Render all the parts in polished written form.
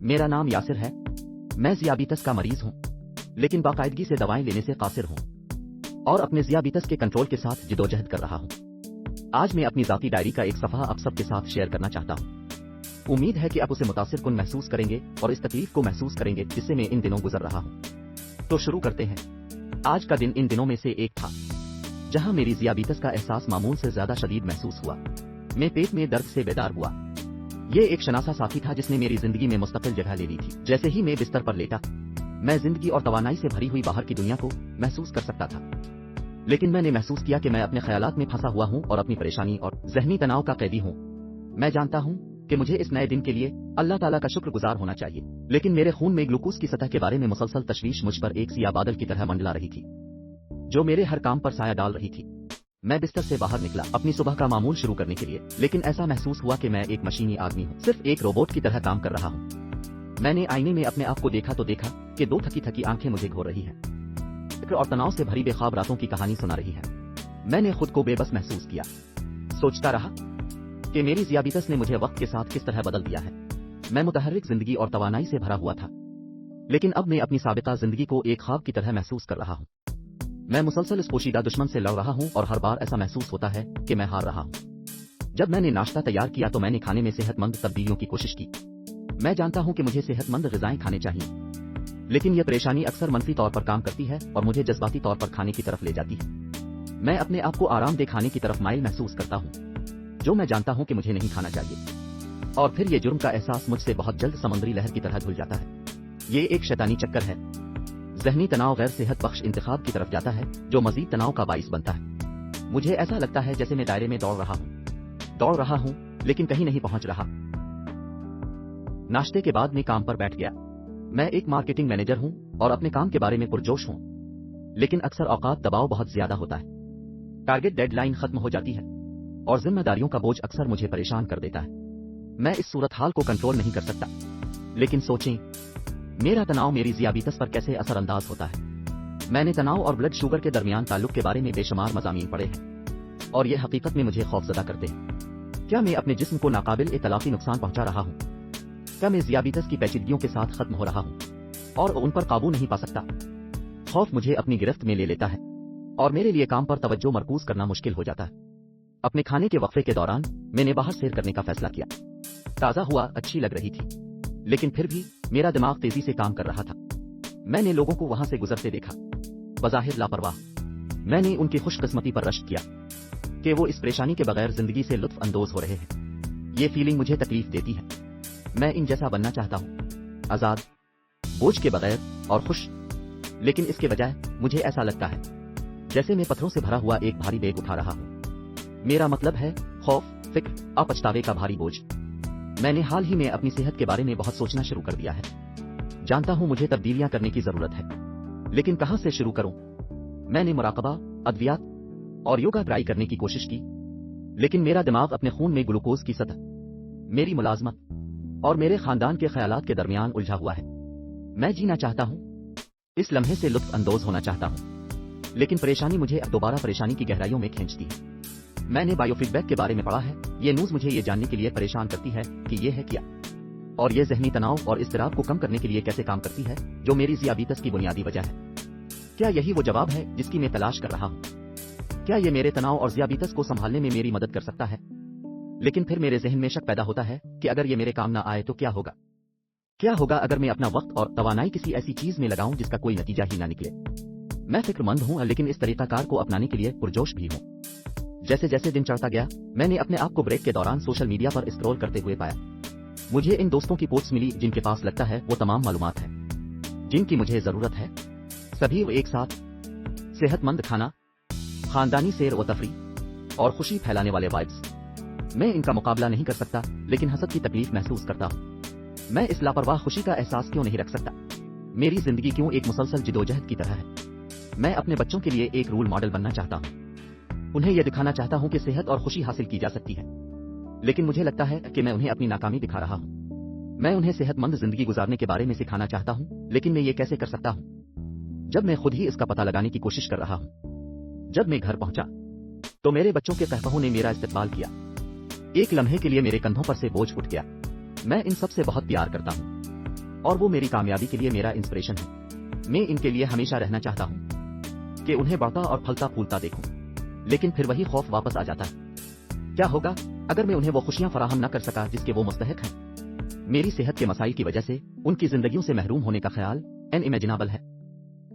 मेरा नाम यासिर है। मैं ज़ियाबीतस का मरीज हूँ, लेकिन बाकायदगी से दवाएं लेने से कासिर हूँ और अपने ज़ियाबीतस के कंट्रोल के साथ जिदोजहद कर रहा हूँ। आज मैं अपनी ज़ाती डायरी का एक सफ़ा आप सबके साथ शेयर करना चाहता हूँ। उम्मीद है कि आप उसे मुतासिर कुन महसूस करेंगे और इस तकलीफ को महसूस करेंगे जिससे मैं इन दिनों गुजर रहा हूँ। तो शुरू करते हैं। आज का दिन इन दिनों में से एक था जहां मेरी ज़ियाबीतस का एहसास मामूल से ज्यादा शदीद महसूस हुआ। मैं पेट में दर्द से बेदार हुआ। ये एक शनासा साथी था जिसने मेरी जिंदगी में मुस्तकिल जगह ले ली थी। जैसे ही मैं बिस्तर पर लेटा, मैं जिंदगी और तवानाई से भरी हुई बाहर की दुनिया को महसूस कर सकता था, लेकिन मैंने महसूस किया कि मैं अपने ख्यालात में फंसा हुआ हूँ और अपनी परेशानी और ज़हनी तनाव का कैदी हूँ। मैं जानता हूँ कि मुझे इस नए दिन के लिए अल्लाह ताला का शुक्रगुजार होना चाहिए, लेकिन मेरे खून में ग्लूकोज की सतह के बारे में मुसलसल तशवीश मुझ पर एक सियाह बादल की तरह मंडला रही थी, जो मेरे हर काम पर साया डाल रही थी। मैं बिस्तर से बाहर निकला अपनी सुबह का मामूल शुरू करने के लिए, लेकिन ऐसा महसूस हुआ कि मैं एक मशीनी आदमी हूँ, सिर्फ एक रोबोट की तरह काम कर रहा हूँ। मैंने आईने में अपने आप को देखा तो देखा कि दो थकी थकी आंखें मुझे घोर रही हैं, फिक्र और तनाव से भरी बेख्वाब रातों की कहानी सुना रही है। मैंने खुद को बेबस महसूस किया, सोचता रहा कि मेरी ज़ियाबीतस ने मुझे वक्त के साथ किस तरह बदल दिया है। मैं मुतहर्रिक जिंदगी और तवानाई से भरा हुआ था, लेकिन अब मैं अपनी साबिता जिंदगी को एक ख्वाब की तरह महसूस कर रहा हूँ। मैं मुसलसल इस पोशीदा दुश्मन से लड़ रहा हूँ और हर बार ऐसा महसूस होता है कि मैं हार रहा हूँ। जब मैंने नाश्ता तैयार किया तो मैंने खाने में सेहतमंद तब्दीलियों की कोशिश की। मैं जानता हूँ कि मुझे सेहतमंद ग़िज़ाएं खाने चाहिए, लेकिन यह परेशानी अक्सर मनफी तौर पर काम करती है और मुझे जज्बाती तौर पर खाने की तरफ ले जाती है। मैं अपने आप को आरामदेह खाने की तरफ माइल महसूस करता हूँ, जो मैं जानता हूँ कि मुझे नहीं खाना चाहिए, और फिर ये जुर्म का एहसास मुझसे बहुत जल्द समुद्री लहर की तरह धुल जाता है। ये एक शैतानी चक्कर है। ज़हनी तनाव गैर सेहत बख्श इंतखाब की तरफ जाता है, जो मजीद तनाव का बाइस बनता है। मुझे ऐसा लगता है जैसे मैं दायरे में दौड़ रहा हूँ, लेकिन कहीं नहीं पहुंच रहा। नाश्ते के बाद मैं काम पर बैठ गया। मैं एक मार्केटिंग मैनेजर हूँ और अपने काम के बारे में पुरजोश हूँ, लेकिन अक्सर औकात दबाव बहुत ज्यादा होता है। टारगेट डेडलाइन खत्म हो जाती है और जिम्मेदारियों का बोझ अक्सर मुझे परेशान कर देता है। मैं इस सूरत हाल को कंट्रोल नहीं कर सकता, लेकिन सोचें, मेरा तनाव मेरी ज़ियाबीतस पर कैसे असरअंदाज होता है। मैंने तनाव और ब्लड शुगर के दरमियान ताल्लुक के बारे में बेशुमार मज़ामीन पढ़े हैं और ये हकीकत में मुझे खौफजदा करते हैं। क्या मैं अपने जिस्म को नाकाबिल इतलाफी नुकसान पहुंचा रहा हूँ? क्या मैं ज़ियाबीतस की पेचीदगियों के साथ खत्म हो रहा हूँ और उन पर काबू नहीं पा सकता? खौफ मुझे अपनी गिरफ्त में ले लेता है और मेरे लिए काम पर तवज्जो मरकूज करना मुश्किल हो जाता है। अपने खाने के वक्फे के दौरान मैंने बाहर सैर करने का फैसला किया। ताज़ा हुआ अच्छी लग रही थी, लेकिन फिर भी मेरा दिमाग तेजी से काम कर रहा था। मैंने लोगों को वहां से गुजरते देखा, बज़ाहिर लापरवाह। मैंने उनकी खुशकिस्मती पर रश्क किया कि वो इस परेशानी के बगैर जिंदगी से लुत्फ अंदोज हो रहे हैं। ये फीलिंग मुझे तकलीफ देती है। मैं इन जैसा बनना चाहता हूँ, आजाद, बोझ के बगैर और खुश, लेकिन इसके बजाय मुझे ऐसा लगता है जैसे मैं पत्थरों से भरा हुआ एक भारी बैग उठा रहा हूँ। मेरा मतलब है खौफ, फिक्र, अपछतावे का भारी बोझ। मैंने हाल ही में अपनी सेहत के बारे में बहुत सोचना शुरू कर दिया है। जानता हूं मुझे तब्दीलियां करने की जरूरत है, लेकिन कहां से शुरू करूं? मैंने मुराकबा, अद्वियात और योगा ट्राई करने की कोशिश की, लेकिन मेरा दिमाग अपने खून में ग्लूकोज की सतह, मेरी मुलाजमत और मेरे खानदान के ख्यालात के दरमियान उलझा हुआ है। मैं जीना चाहता हूं, इस लम्हे से लुत्फ अंदोज होना चाहता हूं, लेकिन परेशानी मुझे अब दोबारा परेशानी की गहराइयों में खींचती है। मैंने बायोफीडबैक के बारे में पढ़ा है। ये न्यूज़ मुझे ये जानने के लिए परेशान करती है कि ये है क्या, और ये ज़हनी तनाव और इज़्तिराब को कम करने के लिए कैसे काम करती है, जो मेरी ज़ियाबीतस की बुनियादी वजह है। क्या यही वो जवाब है जिसकी मैं तलाश कर रहा हूँ? क्या ये मेरे तनाव और ज़ियाबीतस को संभालने में मेरी मदद कर सकता है? लेकिन फिर मेरे जहन में शक पैदा होता है कि अगर ये मेरे काम ना आए तो क्या होगा? क्या होगा अगर मैं अपना वक्त और तवानाई किसी ऐसी चीज में लगाऊं जिसका कोई नतीजा ही ना निकले? मैं फिक्रमंद हूं, लेकिन इस तरीकाकार को अपनाने के लिए पुरजोश भी हूं। जैसे जैसे दिन चढ़ता गया, मैंने अपने आप को ब्रेक के दौरान सोशल मीडिया पर स्क्रॉल करते हुए पाया। मुझे इन दोस्तों की पोस्ट्स मिली जिनके पास लगता है वो तमाम मालूमात है जिनकी मुझे जरूरत है। सभी वो एक साथ सेहतमंद खाना, खानदानी सैर व तफरीह और खुशी फैलाने वाले वाइब्स। मैं इनका मुकाबला नहीं कर सकता, लेकिन हसद की तकलीफ महसूस करता हूँ। मैं इस लापरवाह खुशी का एहसास क्यों नहीं रख सकता? मेरी जिंदगी क्यों एक मुसलसल जिदोजहद की तरह है? मैं अपने बच्चों के लिए एक रोल मॉडल बनना चाहता हूँ। उन्हें यह दिखाना चाहता हूँ कि सेहत और खुशी हासिल की जा सकती है, लेकिन मुझे लगता है कि मैं उन्हें अपनी नाकामी दिखा रहा हूँ। मैं उन्हें सेहतमंद जिंदगी गुजारने के बारे में सिखाना चाहता हूँ, लेकिन मैं ये कैसे कर सकता हूँ जब मैं खुद ही इसका पता लगाने की कोशिश कर रहा हूँ। जब मैं घर पहुंचा तो मेरे बच्चों के कहकहों ने मेरा इस्तकबाल किया। एक लम्हे के लिए मेरे कंधों पर से बोझ उठ गया। मैं इन सब से बहुत प्यार करता हूँ। اور وہ میری کامیابی کے لیے میرا انسپریشن ہے۔ میں ان کے لیے ہمیشہ رہنا چاہتا ہوں کہ انہیں بڑھتا اور پھلتا پھولتا دیکھوں، لیکن پھر وہی خوف واپس آ جاتا ہے۔ کیا ہوگا اگر میں انہیں وہ خوشیاں فراہم نہ کر سکا جس کے وہ مستحق ہیں؟ میری صحت کے مسائل کی وجہ سے ان کی زندگیوں سے محروم ہونے کا خیال انِمیجنیبل ہے۔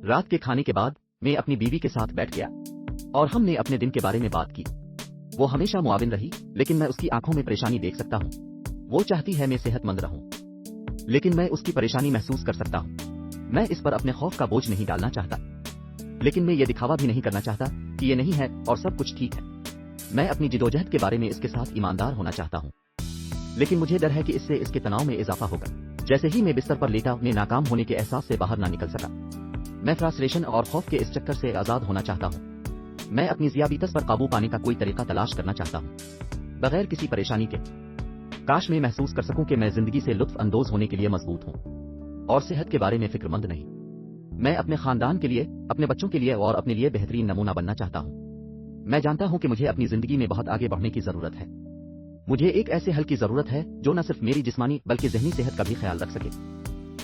رات کے کھانے کے بعد میں اپنی بیوی کے ساتھ بیٹھ گیا اور ہم نے اپنے دن کے بارے میں بات کی۔ وہ ہمیشہ معاون رہی، لیکن میں اس کی آنکھوں میں پریشانی دیکھ سکتا ہوں۔ وہ چاہتی ہے میں صحت مند رہوں، لیکن میں اس کی پریشانی محسوس کر سکتا ہوں۔ میں اس پر اپنے خوف کا بوجھ نہیں ڈالنا چاہتا، لیکن میں یہ دکھاوا بھی نہیں کرنا چاہتا کہ یہ نہیں ہے اور سب کچھ ٹھیک ہے۔ میں اپنی جدوجہد کے بارے میں اس کے ساتھ ایماندار ہونا چاہتا ہوں، لیکن مجھے ڈر ہے کہ اس سے اس کے تناؤ میں اضافہ ہوگا۔ جیسے ہی میں بستر پر لیٹا، میں ناکام ہونے کے احساس سے باہر نہ نکل سکا۔ میں فراسٹریشن اور خوف کے اس چکر سے آزاد ہونا چاہتا ہوں۔ میں اپنی ذیابیطس پر قابو پانے کا کوئی طریقہ تلاش کرنا چاہتا ہوں، بغیر کسی پریشانی کے۔ کاش میں محسوس کر سکوں کہ میں زندگی سے لطف اندوز ہونے کے لیے مضبوط ہوں اور صحت کے بارے میں فکر مند نہیں۔ میں اپنے خاندان کے لیے، اپنے بچوں کے لیے اور اپنے لیے بہترین نمونہ بننا چاہتا ہوں۔ میں جانتا ہوں کہ مجھے اپنی زندگی میں بہت آگے بڑھنے کی ضرورت ہے۔ مجھے ایک ایسے حل کی ضرورت ہے جو نہ صرف میری جسمانی بلکہ ذہنی صحت کا بھی خیال رکھ سکے۔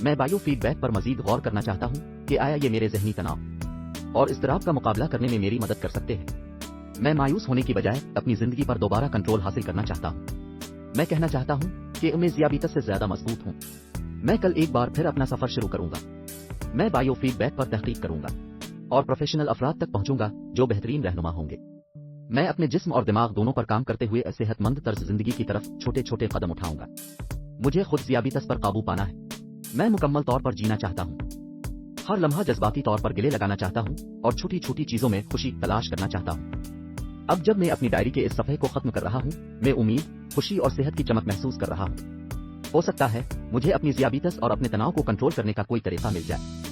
میں بائیو فیڈ بیک پر مزید غور کرنا چاہتا ہوں کہ آیا یہ میرے ذہنی تناؤ اور اضطراب کا مقابلہ کرنے میں میری مدد کر سکتے ہیں۔ میں مایوس ہونے کی بجائے اپنی زندگی پر دوبارہ کنٹرول حاصل کرنا چاہتا ہوں۔ میں کہنا چاہتا ہوں کہ میں ذیابیطس سے زیادہ مضبوط ہوں۔ میں کل ایک بار پھر اپنا سفر شروع کروں گا۔ میں بائیو فیڈ بیک پر تحقیق کروں گا اور پروفیشنل افراد تک پہنچوں گا جو بہترین رہنما ہوں گے۔ میں اپنے جسم اور دماغ دونوں پر کام کرتے ہوئے صحت مند طرز زندگی کی طرف چھوٹے چھوٹے قدم اٹھاؤں گا۔ مجھے خود ذیابیطس پر قابو پانا ہے۔ میں مکمل طور پر جینا چاہتا ہوں۔ ہر لمحہ جذباتی طور پر گلے لگانا چاہتا ہوں اور چھوٹی چھوٹی چیزوں میں خوشی تلاش کرنا چاہتا ہوں۔ اب جب میں اپنی ڈائری کے اس صفحے کو ختم کر رہا ہوں، میں امید، خوشی اور صحت کی چمک محسوس کر رہا ہوں۔ ہو سکتا ہے مجھے اپنی ذیابیطس اور اپنے تناؤ کو کنٹرول کرنے کا کوئی طریقہ مل جائے۔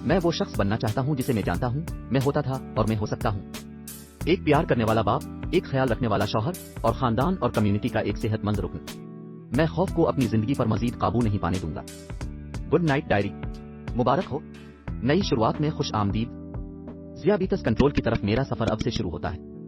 میں وہ شخص بننا چاہتا ہوں جسے میں جانتا ہوں میں ہوتا تھا اور میں ہو سکتا ہوں۔ ایک پیار کرنے والا باپ، ایک خیال رکھنے والا شوہر اور خاندان اور کمیونٹی کا ایک صحت مند رکن۔ میں خوف کو اپنی زندگی پر مزید قابو نہیں پانے دوں گا۔ Good night diary. مبارک ہو، نئی شروعات میں خوش آمدید۔ ذیابیطس کنٹرول کی طرف میرا سفر اب سے شروع ہوتا ہے۔